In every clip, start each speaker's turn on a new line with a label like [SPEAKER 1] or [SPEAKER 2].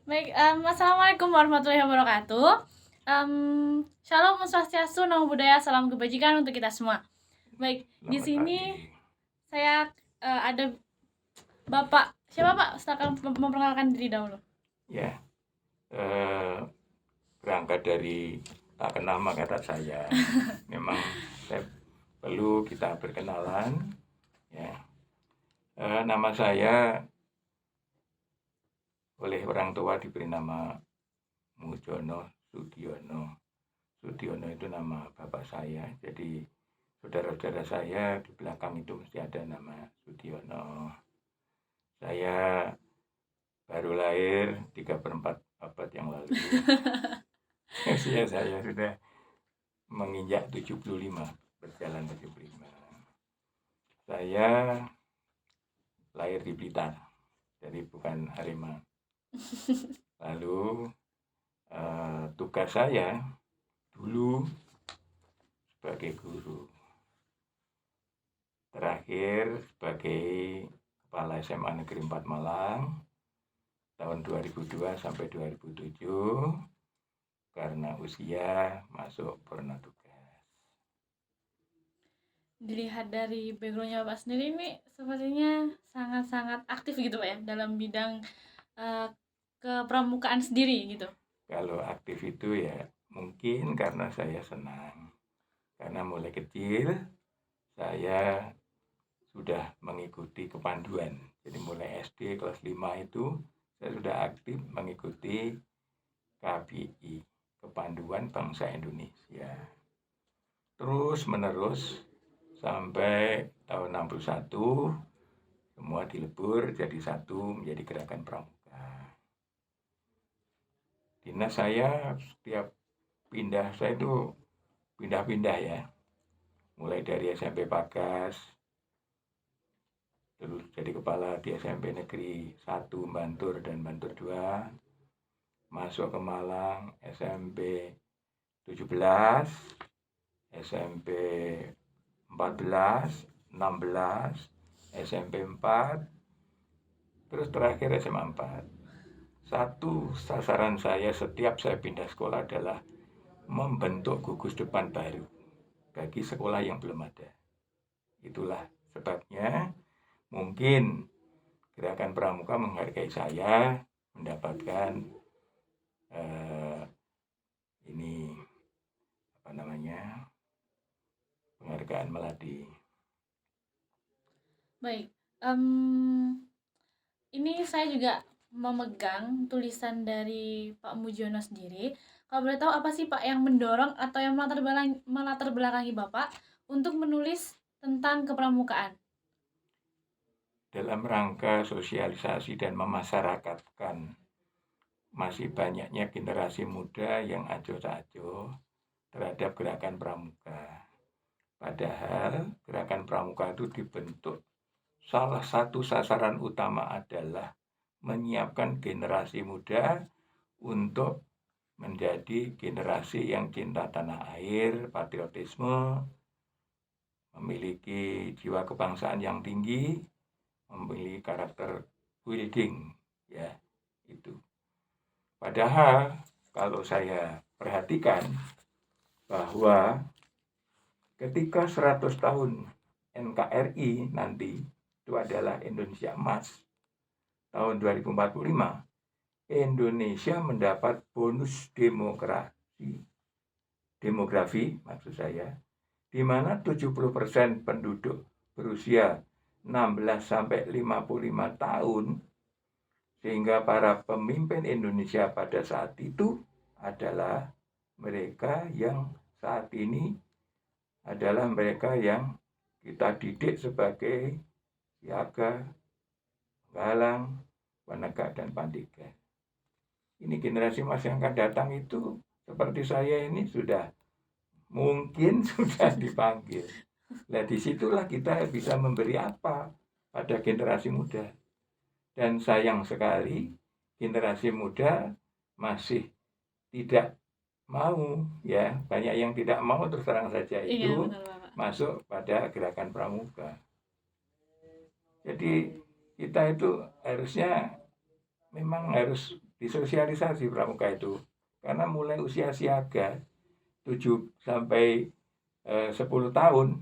[SPEAKER 1] Baik, assalamualaikum warahmatullahi wabarakatuh. Shalom, swastiastu, namo buddhaya, salam kebajikan untuk kita semua. Baik, di
[SPEAKER 2] Selamat
[SPEAKER 1] sini
[SPEAKER 2] pagi.
[SPEAKER 1] saya ada Bapak. Siapa Pak? Silakan memperkenalkan diri dahulu.
[SPEAKER 2] Ya, berangkat dari tak kenal maka tak sayang. Memang perlu kita berkenalan. Ya, nama saya oleh orang tua diberi nama Mujono Sudiono. Sudiono itu nama bapak saya. Jadi saudara-saudara saya di belakang itu mesti ada nama Sudiono. Saya baru lahir 3/4 abad yang lalu. Usia saya sudah menginjak 75, berjalan 75. Saya lahir di Blitar, jadi bukan Arema. Lalu tugas saya dulu sebagai guru, terakhir sebagai kepala SMA Negeri 4 Malang tahun 2002 sampai 2007 karena usia masuk purna tugas.
[SPEAKER 1] Dilihat dari backgroundnya Bapak sendiri ini sepertinya sangat-sangat aktif gitu Pak ya dalam bidang kepramukaan sendiri gitu.
[SPEAKER 2] Kalau aktif itu ya mungkin karena saya senang. Karena mulai kecil saya sudah mengikuti kepanduan. Jadi mulai SD kelas 5 itu saya sudah aktif mengikuti KBI, Kepanduan Bangsa Indonesia. Terus menerus sampai tahun 61 semua dilebur jadi satu menjadi Gerakan Pramuka. Dinas saya setiap pindah saya itu pindah-pindah ya. Mulai dari SMP Pagas, terus jadi kepala di SMP Negeri 1 Bantur dan Bantur 2, masuk ke Malang SMP 17, SMP 14, 16, SMP 4, terus terakhir SMA 4. Satu sasaran saya setiap saya pindah sekolah adalah membentuk gugus depan baru bagi sekolah yang belum ada. Itulah sebabnya mungkin Gerakan Pramuka menghargai saya mendapatkan ini apa namanya penghargaan Melati.
[SPEAKER 1] Baik, ini saya juga memegang tulisan dari Pak Mujono sendiri. Kalau boleh tahu apa sih Pak yang mendorong atau yang melatar belakangi Bapak untuk menulis tentang kepramukaan?
[SPEAKER 2] Dalam rangka sosialisasi dan memasyarakatkan masih banyaknya generasi muda yang acuh tak acuh terhadap gerakan pramuka. Padahal gerakan pramuka itu dibentuk salah satu sasaran utama adalah menyiapkan generasi muda untuk menjadi generasi yang cinta tanah air, patriotisme, memiliki jiwa kebangsaan yang tinggi, memiliki karakter building, ya itu. Padahal kalau saya perhatikan bahwa ketika 100 tahun NKRI nanti itu adalah Indonesia Emas tahun 2045, Indonesia mendapat bonus demografi maksud saya, di mana 70% penduduk berusia 16 sampai 55 tahun, sehingga para pemimpin Indonesia pada saat itu adalah mereka yang saat ini adalah mereka yang kita didik sebagai Siaga, Galang, Wanega, dan Pandega. Ini generasi mas yang akan datang itu seperti saya ini sudah mungkin sudah dipanggil. Nah disitulah kita bisa memberi apa pada generasi muda. Dan sayang sekali generasi muda masih tidak mau, ya banyak yang tidak mau terus terang saja itu masuk pada gerakan pramuka. Jadi kita itu harusnya memang harus disosialisasi pramuka itu. Karena mulai usia siaga 7 sampai 10 tahun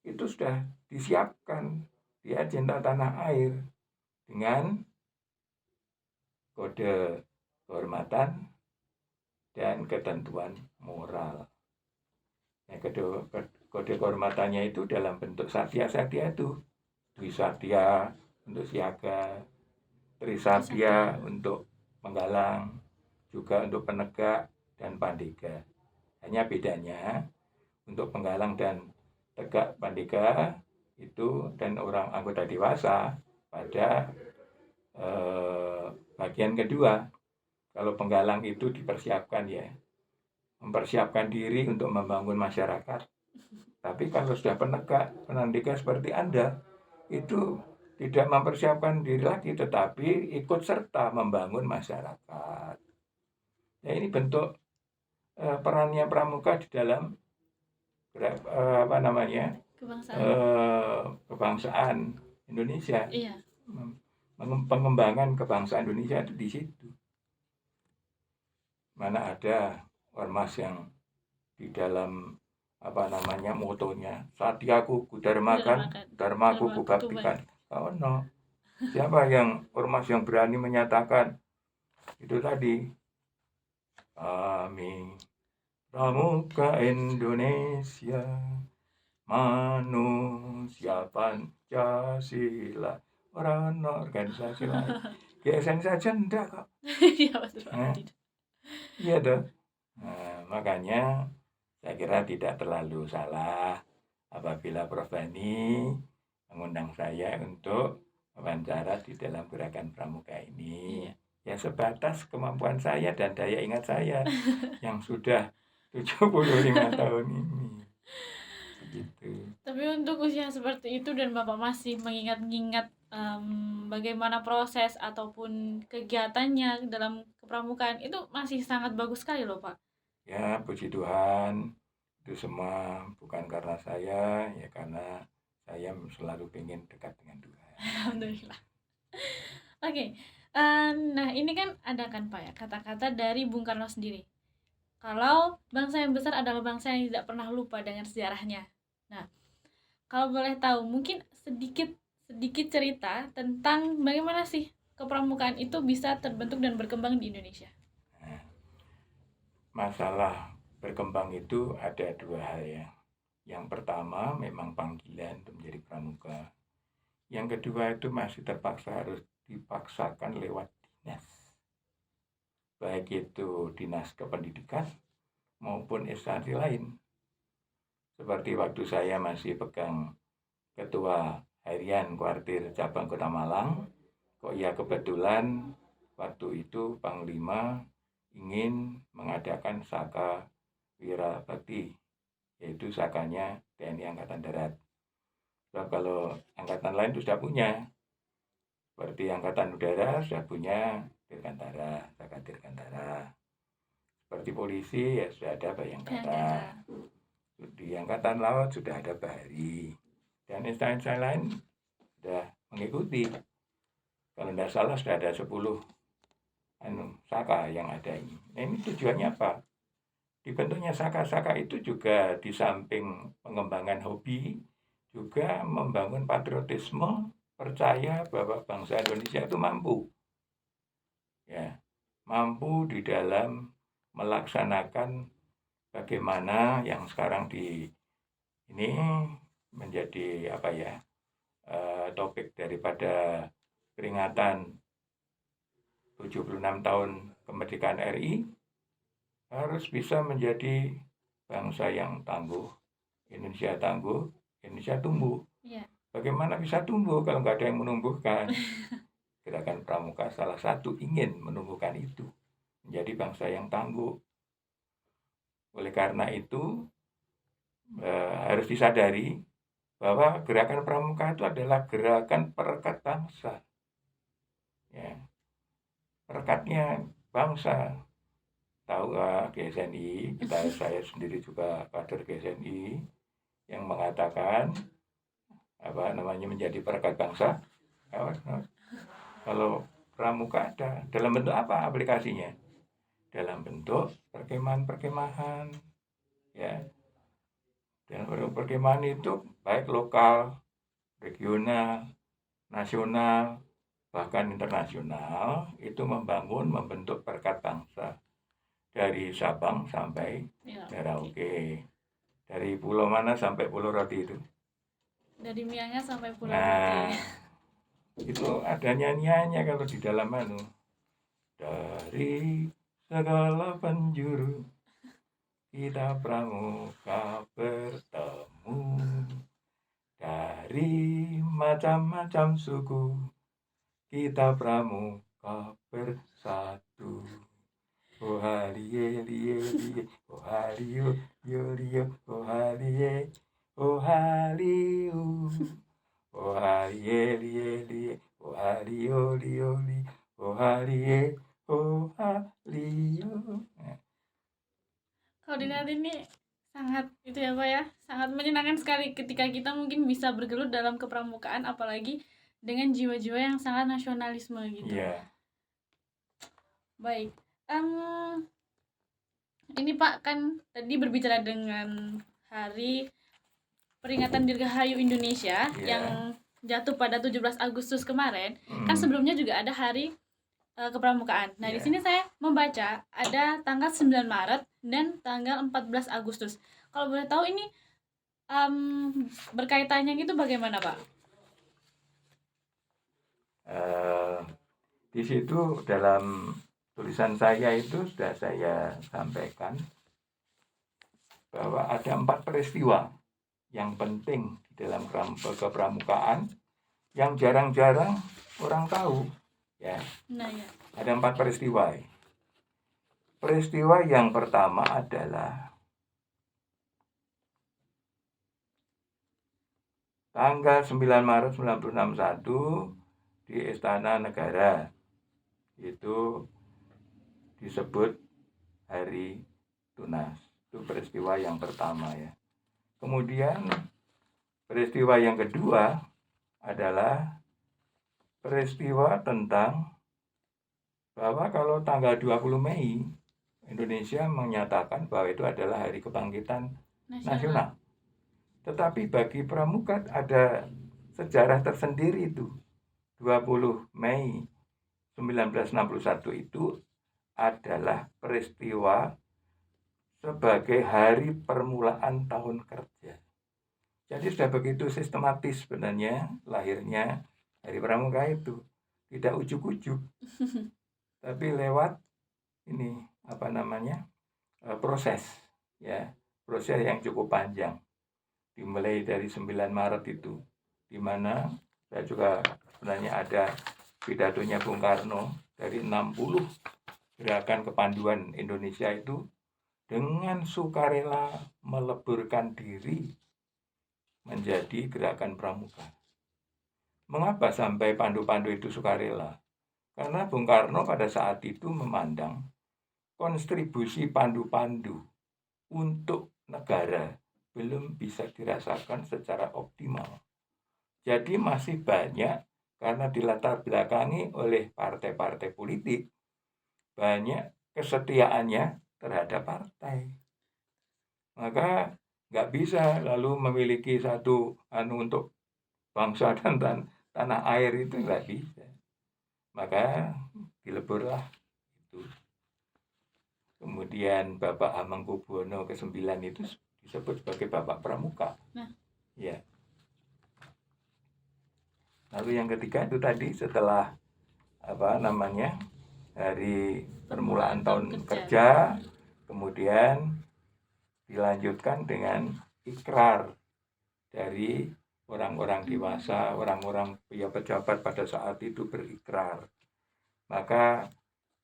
[SPEAKER 2] itu sudah disiapkan. Dia cinta tanah air dengan kode kehormatan dan ketentuan moral. Nah, kode kehormatannya itu dalam bentuk satya-satya itu. Dwi satya untuk siaga, Trisatya untuk penggalang, juga untuk penegak dan pandega. Hanya bedanya untuk penggalang dan tegak pandega itu dan orang anggota dewasa pada bagian kedua. Kalau penggalang itu dipersiapkan ya, mempersiapkan diri untuk membangun masyarakat. Tapi kalau sudah penegak, penandika seperti Anda, itu tidak mempersiapkan diri lagi, tetapi ikut serta membangun masyarakat. Ya, ini bentuk perannya pramuka di dalam kebangsaan Indonesia.
[SPEAKER 1] Iya.
[SPEAKER 2] Pengembangan kebangsaan Indonesia itu di situ. Mana ada ormas yang di dalam motonya satyaku kudarmakan, dharmaku kubaktikan. Oh no. Siapa yang ormas yang berani menyatakan itu tadi? Kami Pramuka Indonesia, manusia Pancasila, orang organisasi lain. GSN saja enggak kok.
[SPEAKER 1] Iya betul.
[SPEAKER 2] Iya dong. Nah, makanya saya kira tidak terlalu salah apabila Prof. Bani mengundang saya untuk wawancara di dalam gerakan pramuka ini. Iya. Ya sebatas kemampuan saya dan daya ingat saya yang sudah 75 tahun ini. Begitu.
[SPEAKER 1] Tapi untuk usia seperti itu dan Bapak masih mengingat-ingat bagaimana proses ataupun kegiatannya dalam kepramukaan itu masih sangat bagus sekali loh Pak.
[SPEAKER 2] Ya puji Tuhan, itu semua bukan karena saya, ya karena saya selalu ingin dekat dengan Tuhan.
[SPEAKER 1] Alhamdulillah. Oke. Nah ini kan ada kan Pak ya kata-kata dari Bung Karno sendiri. Kalau bangsa yang besar adalah bangsa yang tidak pernah lupa dengan sejarahnya. Nah, kalau boleh tahu mungkin sedikit cerita tentang bagaimana sih kepramukaan itu bisa terbentuk dan berkembang di Indonesia.
[SPEAKER 2] Nah, masalah berkembang itu ada dua hal ya. Yang pertama memang panggilan untuk menjadi pramuka. Yang kedua itu masih terpaksa harus dipaksakan lewat dinas. Baik itu dinas kependidikan maupun instansi lain. Seperti waktu saya masih pegang ketua harian kuartir cabang Kota Malang, kok ya kebetulan waktu itu Panglima ingin mengadakan Saka Wirabakti, yaitu sakanya TNI Angkatan Darat. Sebab kalau angkatan lain itu sudah punya, seperti Angkatan Udara sudah punya Dirgantara, Saka Dirgantara. Seperti polisi ya sudah ada Bayangkara. Di Angkatan Laut sudah ada Bahari. Dan instansi lain sudah mengikuti. Kalau tidak salah sudah ada 10 saka yang ada ini. Nah, ini tujuannya apa? Dibentuknya saka-saka itu juga di samping pengembangan hobi, juga membangun patriotisme, percaya bahwa bangsa Indonesia itu mampu. Ya, mampu di dalam melaksanakan bagaimana yang sekarang ini menjadi topik daripada peringatan 76 tahun kemerdekaan RI, harus bisa menjadi bangsa yang tangguh, Indonesia tangguh, Indonesia tumbuh.
[SPEAKER 1] Yeah.
[SPEAKER 2] Bagaimana bisa tumbuh kalau nggak ada yang menumbuhkan? Gerakan Pramuka salah satu ingin menumbuhkan itu, menjadi bangsa yang tangguh. Oleh karena itu harus disadari bahwa gerakan pramuka itu adalah gerakan perekat bangsa. Ya. Perekatnya bangsa. Tahu GSNI, saya sendiri juga kader GSNI yang mengatakan menjadi perekat bangsa. Kalau pramuka ada. Dalam bentuk apa aplikasinya? Dalam bentuk perkemahan-perkemahan, ya. Dan perkemahan itu baik lokal, regional, nasional, bahkan internasional, itu membentuk perkat bangsa dari Sabang sampai
[SPEAKER 1] Ya,
[SPEAKER 2] Merauke, dari pulau mana sampai Pulau Roti itu.
[SPEAKER 1] dari Miangas sampai Pulau
[SPEAKER 2] Nah,
[SPEAKER 1] Roti.
[SPEAKER 2] itu ada nyanyiannya kalau di dalam dari segala penjuru kita pramuka bertemu, dari macam-macam suku kita pramuka bersatu. Oh halie lie lie, oh halio yo lio, oh halie, oh haliu, oh halie lie lie, oh halio lio li, oh halie, oh halio.
[SPEAKER 1] Kalau dilihat ini sangat itu ya Pak ya, sangat menyenangkan sekali ketika kita mungkin bisa bergelut dalam kepramukaan, apalagi dengan jiwa-jiwa yang sangat nasionalisme gitu.
[SPEAKER 2] Iya,
[SPEAKER 1] Baik, ini Pak kan tadi berbicara dengan hari peringatan Dirgahayu Indonesia
[SPEAKER 2] Iya.
[SPEAKER 1] yang jatuh pada 17 Agustus kemarin. Kan
[SPEAKER 2] Hmm.
[SPEAKER 1] sebelumnya juga ada hari kepramukaan. Nah, di
[SPEAKER 2] Iya.
[SPEAKER 1] sini saya membaca ada tanggal 9 Maret dan tanggal 14 Agustus. Kalau boleh tahu ini berkaitannya gitu bagaimana, Pak?
[SPEAKER 2] Di situ dalam tulisan saya itu sudah saya sampaikan bahwa ada 4 peristiwa yang penting di dalam kepramukaan yang jarang-jarang orang tahu, ya.
[SPEAKER 1] Nah, ya.
[SPEAKER 2] Ada 4 peristiwa. Peristiwa yang pertama adalah tanggal 9 Maret 1961 di Istana Negara. Itu disebut Hari Tunas. Itu peristiwa yang pertama, ya. Kemudian peristiwa yang kedua adalah peristiwa tentang bahwa kalau tanggal 20 Mei Indonesia menyatakan bahwa itu adalah hari kebangkitan nasional. Tetapi bagi pramuka ada sejarah tersendiri itu. 20 Mei 1961 itu adalah peristiwa sebagai hari permulaan tahun kerja. Jadi sudah begitu sistematis sebenarnya lahirnya Hari Pramuka itu. Tidak ujuk-ujuk, tapi lewat ini proses, ya, proses yang cukup panjang. Dimulai dari 9 Maret itu, di mana saya juga sebenarnya ada pidatonya Bung Karno dari 60 gerakan kepanduan Indonesia itu dengan sukarela meleburkan diri menjadi gerakan pramuka. Mengapa sampai pandu-pandu itu sukarela? Karena Bung Karno pada saat itu memandang kontribusi pandu-pandu untuk negara belum bisa dirasakan secara optimal. Jadi masih banyak karena dilatar belakangi oleh partai-partai politik, banyak kesetiaannya terhadap partai. Maka nggak bisa lalu memiliki satu untuk bangsa dan tanah air, itu nggak bisa. Maka dileburlah itu. Kemudian Bapak Hamengkubuwono ke-9 itu disebut sebagai Bapak Pramuka.
[SPEAKER 1] Nah.
[SPEAKER 2] Ya. Lalu yang ketiga itu tadi setelah hari permulaan tahun kerja, kemudian dilanjutkan dengan ikrar dari orang-orang dewasa, orang-orang pejabat pada saat itu berikrar. Maka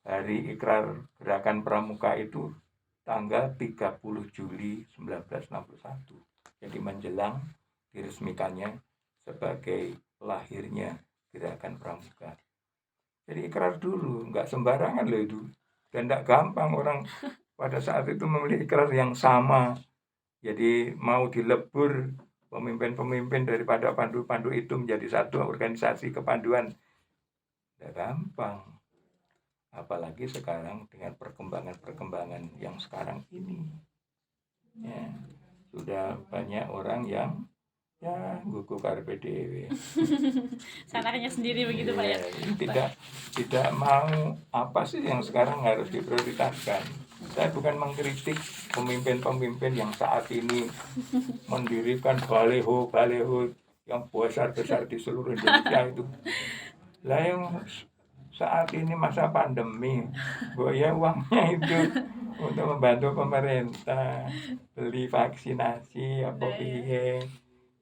[SPEAKER 2] hari ikrar gerakan pramuka itu tanggal 30 Juli 1961. Jadi menjelang diresmikannya sebagai lahirnya gerakan pramuka. Jadi ikrar dulu, nggak sembarangan loh itu. Dan nggak gampang orang pada saat itu memilih ikrar yang sama. Jadi mau dilebur pemimpin-pemimpin daripada pandu-pandu itu menjadi satu organisasi kepanduan Tidak gampang. Apalagi sekarang dengan perkembangan-perkembangan yang sekarang ini. Ya, sudah banyak orang yang ya gugu karpe dewe.
[SPEAKER 1] Salahnya sendiri begitu Pak ya.
[SPEAKER 2] Iya, tidak mau apa sih yang sekarang harus diprioritaskan. Saya bukan mengkritik pemimpin-pemimpin yang saat ini mendirikan baleho yang besar-besar di seluruh Indonesia itu. Lah yang saat ini masa pandemi, ya uangnya itu untuk membantu pemerintah beli vaksinasi apa
[SPEAKER 1] Nah, ya.
[SPEAKER 2] piye,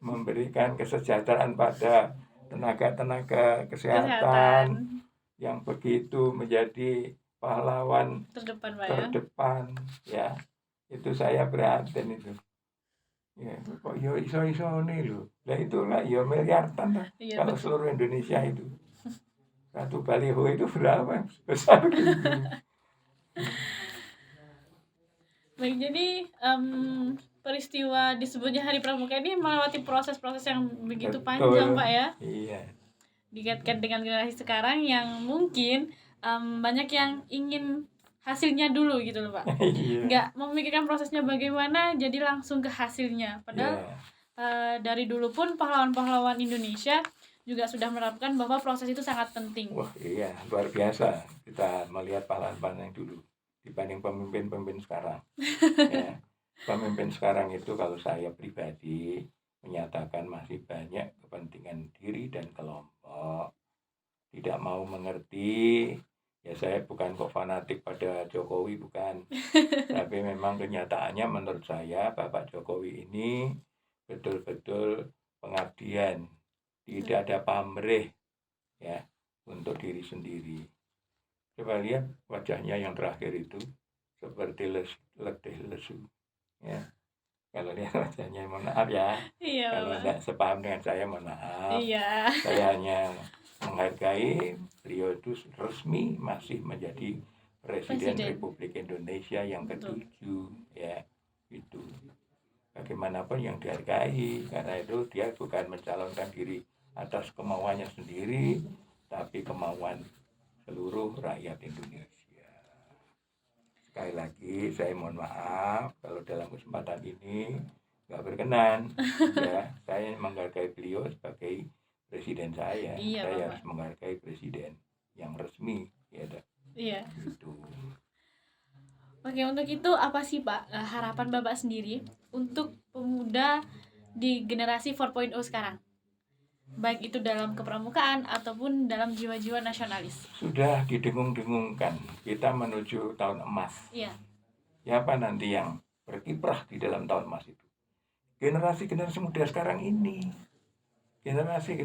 [SPEAKER 2] memberikan kesejahteraan pada tenaga-tenaga kesehatan yang begitu menjadi pahlawan
[SPEAKER 1] terdepan Pak ya.
[SPEAKER 2] terdepan, ya itu saya prihatin itu. Ya, kok yo iso nih lo, lah itulah yo miliaran lah
[SPEAKER 1] Iya,
[SPEAKER 2] kalau
[SPEAKER 1] betul.
[SPEAKER 2] seluruh Indonesia itu. Satu baliho itu berapa? Besar gitu.
[SPEAKER 1] Baik, jadi peristiwa disebutnya Hari Pramuka ini melewati proses-proses yang begitu panjang Pak ya.
[SPEAKER 2] Iya.
[SPEAKER 1] Dikaitkan dengan generasi sekarang yang mungkin banyak yang ingin hasilnya dulu gitu loh Pak.
[SPEAKER 2] Iya.
[SPEAKER 1] Nggak memikirkan prosesnya bagaimana, jadi langsung ke hasilnya. Padahal dari dulu pun pahlawan-pahlawan Indonesia juga sudah menerapkan bahwa proses itu sangat penting.
[SPEAKER 2] Wah iya, luar biasa kita melihat pahlawan-pahlawan yang dulu dibanding pemimpin-pemimpin sekarang. Ya, pemimpin sekarang itu kalau saya pribadi menyatakan masih banyak kepentingan diri dan kelompok, tidak mau mengerti. Ya saya bukan kok fanatik pada Jokowi, bukan. Tapi memang kenyataannya menurut saya Bapak Jokowi ini betul-betul pengabdian, tidak ada pamrih ya untuk diri sendiri. Coba lihat wajahnya yang terakhir itu seperti letih lesu ya. Kalau lihat wajahnya, mohon maaf ya.
[SPEAKER 1] Iya,
[SPEAKER 2] kalau tidak sepaham dengan saya, mohon maaf.
[SPEAKER 1] Iya.
[SPEAKER 2] Saya hanya menghargai beliau itu resmi masih menjadi Presiden Republik Indonesia yang ke-7 ya, itu bagaimanapun yang dihargai, karena itu dia bukan mencalonkan diri atas kemauannya sendiri, tapi kemauan seluruh rakyat Indonesia. Sekali lagi saya mohon maaf kalau dalam kesempatan ini nggak berkenan ya, saya menghargai beliau sebagai presiden saya.
[SPEAKER 1] Iya,
[SPEAKER 2] saya
[SPEAKER 1] Bapak.
[SPEAKER 2] harus menghargai presiden yang resmi ya.
[SPEAKER 1] Iya.
[SPEAKER 2] Gitu.
[SPEAKER 1] Oke, untuk itu apa sih Pak harapan Bapak sendiri untuk pemuda di generasi 4.0 sekarang? Baik itu dalam kepramukaan ataupun dalam jiwa-jiwa nasionalis.
[SPEAKER 2] Sudah didengung-dengungkan kita menuju tahun emas.
[SPEAKER 1] Iya.
[SPEAKER 2] Siapa nanti yang berkiprah di dalam tahun emas itu? Generasi-generasi muda sekarang ini. Generasi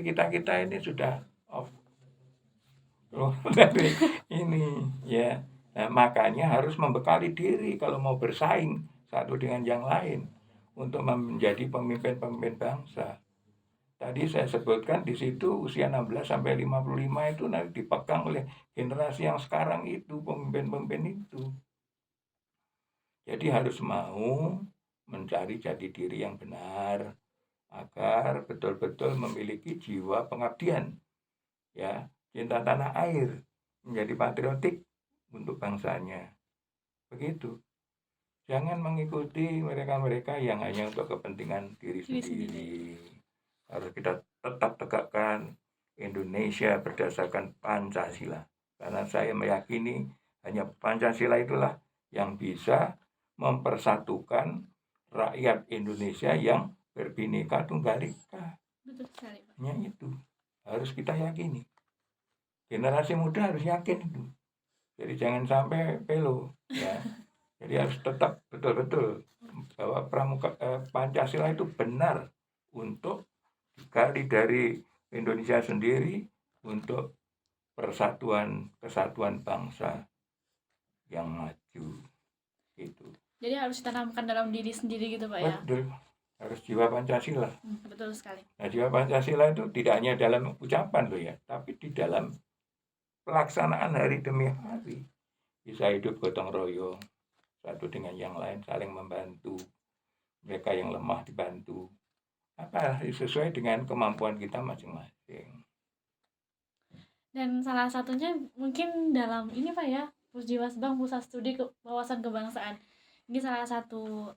[SPEAKER 2] kita ini sudah off dari ini ya. Nah, makanya harus membekali diri kalau mau bersaing satu dengan yang lain untuk menjadi pemimpin-pemimpin bangsa. Tadi saya sebutkan di situ usia 16 sampai 55 itu nanti dipegang oleh generasi yang sekarang itu, pemimpin-pemimpin itu. Jadi harus mau mencari jati diri yang benar agar betul-betul memiliki jiwa pengabdian, ya, cinta tanah air, menjadi patriotik untuk bangsanya. Begitu. Jangan mengikuti mereka-mereka yang hanya untuk kepentingan diri sendiri. Harus kita tetap tegakkan Indonesia berdasarkan Pancasila. Karena saya meyakini hanya Pancasila itulah yang bisa mempersatukan rakyat Indonesia yang berbineka tunggal ika.
[SPEAKER 1] Betul sekali, Pak.
[SPEAKER 2] Hanya itu harus kita yakini. Generasi muda harus yakin itu. Jadi jangan sampai pelo ya. Jadi harus tetap betul-betul bahwa Pancasila itu benar untuk digali dari Indonesia sendiri untuk kesatuan bangsa yang maju gitu.
[SPEAKER 1] Jadi harus ditanamkan dalam diri sendiri gitu Pak ya.
[SPEAKER 2] Betul. Harus jiwa Pancasila.
[SPEAKER 1] Betul sekali.
[SPEAKER 2] Nah, jiwa Pancasila itu tidak hanya dalam ucapan loh ya, tapi di dalam pelaksanaan hari demi hari. Bisa hidup gotong royong, satu dengan yang lain, saling membantu. Mereka yang lemah dibantu. Apa sesuai dengan kemampuan kita masing-masing.
[SPEAKER 1] Dan salah satunya mungkin dalam ini Pak ya, Pusjiwasbang Pusat Studi Wawasan Kebangsaan. Ini salah satu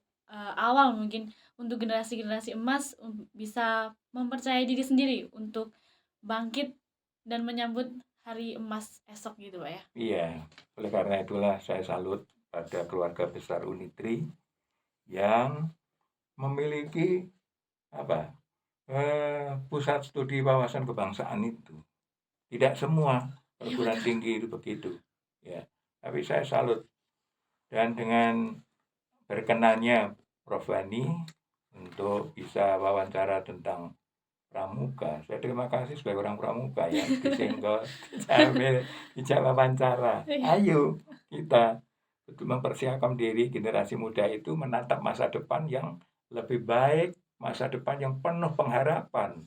[SPEAKER 1] awal mungkin untuk generasi-generasi emas bisa mempercayai diri sendiri untuk bangkit dan menyambut hari emas esok gitu Pak ya.
[SPEAKER 2] Iya, oleh karena itulah saya salut pada keluarga besar Unitri yang memiliki pusat studi wawasan kebangsaan itu. Tidak semua
[SPEAKER 1] Iya
[SPEAKER 2] perguruan
[SPEAKER 1] betul.
[SPEAKER 2] tinggi itu begitu, ya. Tapi saya salut dan dengan berkenannya Prof. Wani untuk bisa wawancara tentang pramuka. Saya terima kasih sebagai orang pramuka yang disenggol, dijak wawancara.
[SPEAKER 1] Iya.
[SPEAKER 2] Ayo kita untuk mempersiapkan diri generasi muda itu menatap masa depan yang lebih baik, masa depan yang penuh pengharapan.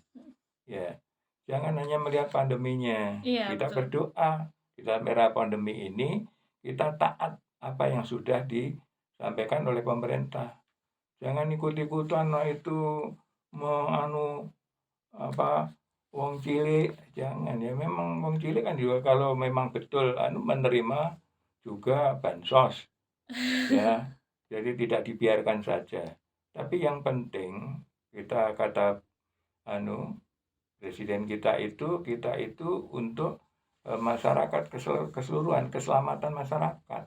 [SPEAKER 2] Ya, jangan hanya melihat pandeminya.
[SPEAKER 1] Iya
[SPEAKER 2] Kita
[SPEAKER 1] betul.
[SPEAKER 2] berdoa di dalam era pandemi ini kita taat apa yang sudah disampaikan oleh pemerintah. Jangan ikut-ikutan itu menganu wong cilik, jangan ya. Memang wong cilik kan juga kalau memang betul menerima juga bansos, ya. Jadi tidak dibiarkan saja. Tapi yang penting kata presiden kita itu untuk masyarakat keseluruhan, keselamatan masyarakat.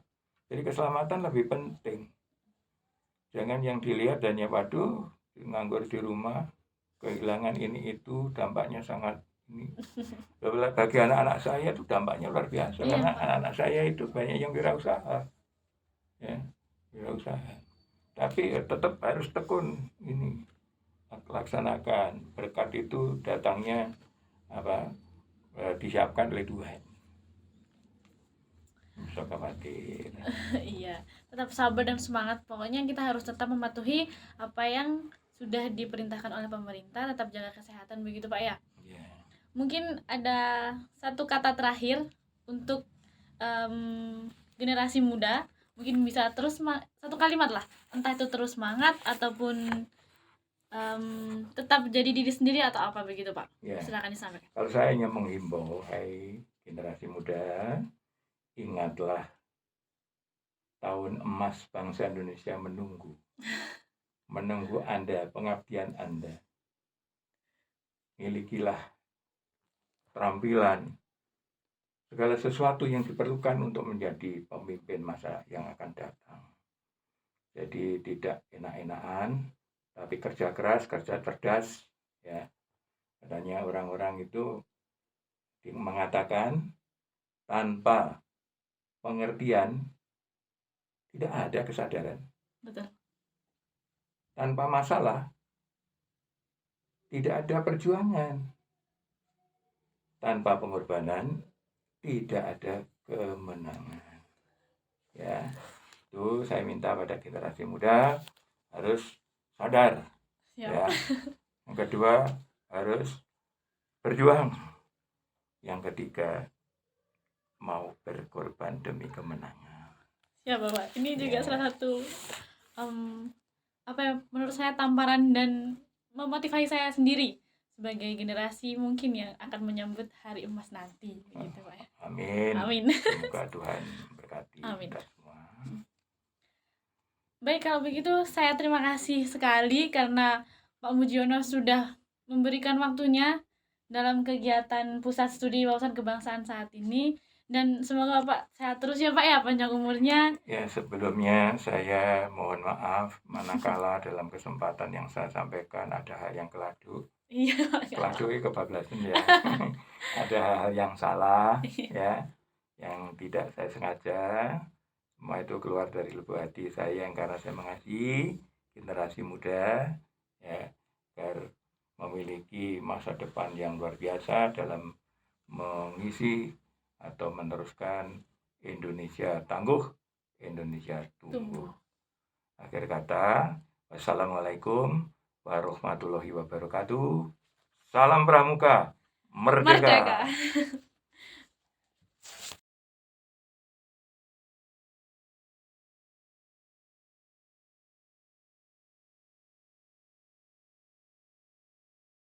[SPEAKER 2] Jadi keselamatan lebih penting. Jangan yang dilihat hanya waduh nganggur di rumah, kehilangan ini itu dampaknya sangat ini. Bagi anak-anak saya itu dampaknya luar biasa
[SPEAKER 1] Iya
[SPEAKER 2] karena
[SPEAKER 1] Pak.
[SPEAKER 2] anak-anak saya itu banyak yang wirausaha, ya, wirausaha. Tapi tetap harus tekun ini laksanakan berkat itu datangnya disiapkan oleh Tuhan. Bisa khawatir.
[SPEAKER 1] Iya, tetap sabar dan semangat. Pokoknya kita harus tetap mematuhi apa yang sudah diperintahkan oleh pemerintah, tetap jaga kesehatan begitu Pak ya.
[SPEAKER 2] Ya.
[SPEAKER 1] Mungkin ada satu kata terakhir untuk generasi muda, mungkin bisa terus satu kalimat lah, entah itu terus semangat ataupun tetap jadi diri sendiri atau apa begitu Pak.
[SPEAKER 2] Ya.
[SPEAKER 1] Silakan disampaikan.
[SPEAKER 2] Kalau saya hanya menghimbau, hai generasi muda, ingatlah tahun emas bangsa Indonesia menunggu Anda, pengabdian Anda. Milikilah keterampilan, segala sesuatu yang diperlukan untuk menjadi pemimpin masa yang akan datang. Jadi tidak enak-enakan, tapi kerja keras, kerja cerdas, ya. Adanya orang-orang itu mengatakan tanpa pengertian tidak ada kesadaran.
[SPEAKER 1] Betul.
[SPEAKER 2] Tanpa masalah tidak ada perjuangan. Tanpa pengorbanan tidak ada kemenangan. Ya, itu saya minta pada generasi muda harus sadar.
[SPEAKER 1] Siap.
[SPEAKER 2] Ya. Yang kedua harus berjuang. Yang ketiga mau berkorban demi kemenangan.
[SPEAKER 1] Ya Bapak, ini juga salah satu menurut saya tamparan dan memotivasi saya sendiri sebagai generasi mungkin yang akan menyambut hari emas nanti begitu Pak ya.
[SPEAKER 2] Amin.
[SPEAKER 1] Amin.
[SPEAKER 2] Semoga Tuhan berkati kita semua.
[SPEAKER 1] Baik, kalau begitu saya terima kasih sekali karena Pak Mujiono sudah memberikan waktunya dalam kegiatan Pusat Studi Wawasan Kebangsaan saat ini, dan semoga Bapak sehat terus ya Pak ya, panjang umurnya.
[SPEAKER 2] Ya, sebelumnya saya mohon maaf manakala dalam kesempatan yang saya sampaikan ada hal yang keladu.
[SPEAKER 1] Iya.
[SPEAKER 2] Keladu kebablasan ya. Ada hal yang salah ya, yang tidak saya sengaja. Semua itu keluar dari lubuk hati saya yang karena saya mengasihi generasi muda, ya, agar memiliki masa depan yang luar biasa dalam mengisi atau meneruskan Indonesia tangguh, Indonesia tumbuh. Akhir kata, wassalamualaikum warahmatullahi wabarakatuh. Salam Pramuka, merdeka.